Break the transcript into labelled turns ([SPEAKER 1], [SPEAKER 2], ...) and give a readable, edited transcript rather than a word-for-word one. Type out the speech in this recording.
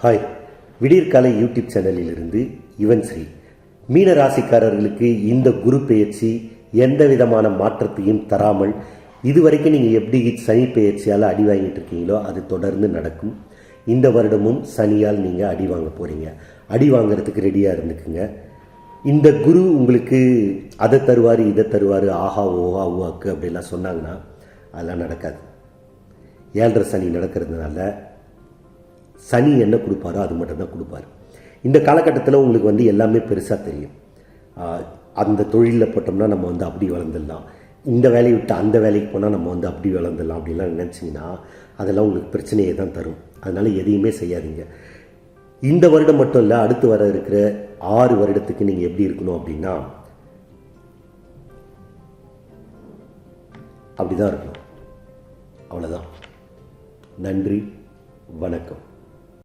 [SPEAKER 1] Hi, விடியற்காலை YouTube சேனலிலிருந்து Yuvan Sri. மீன ராசிக்காரர்களுக்கு இந்த குரு பெயர்ச்சி எந்த விதமான மாற்றத்தையும் தராமல் இதுவரைக்கும் நீங்கள் எப்படி சனி பெயர்ச்சியால் அடி வாங்கிட்டு இருக்கீங்களோ அது தொடர்ந்து நடக்கும். இந்த வருடமும் சனியால் நீங்கள் அடி வாங்க போகிறீங்க. அடி வாங்கிறதுக்கு ரெடியாக இருந்துக்குங்க. இந்த குரு உங்களுக்கு அதை தருவார் இதை தருவார் ஆஹா ஓஹா ஊவாக்கு அப்படிலாம் சொன்னாங்கன்னா அதெல்லாம் நடக்காது. 7.5 சனி நடக்கிறதுனால சனி என்ன கொடுப்பாரோ அது மட்டும்தான் கொடுப்பார். இந்த காலகட்டத்தில் உங்களுக்கு எல்லாமே பெருசாக தெரியும். அந்த தொழிலில் போட்டோம்னா நம்ம அப்படி வளர்ந்துடலாம், இந்த வேலையை விட்டு அந்த வேலைக்கு போனால் நம்ம அப்படி வளர்ந்துடலாம் அப்படின்லாம் நினச்சிங்கன்னா அதெல்லாம் உங்களுக்கு பிரச்சனையை தான் தரும். அதனால் எதையுமே செய்யாதீங்க. இந்த வருடம் மட்டும் இல்லை, அடுத்து வர இருக்கிற 6 வருடத்துக்கு நீங்கள் எப்படி இருக்கணும் அப்படின்னா அப்படி தான் இருக்கணும். அவ்வளோதான். நன்றி, வணக்கம்.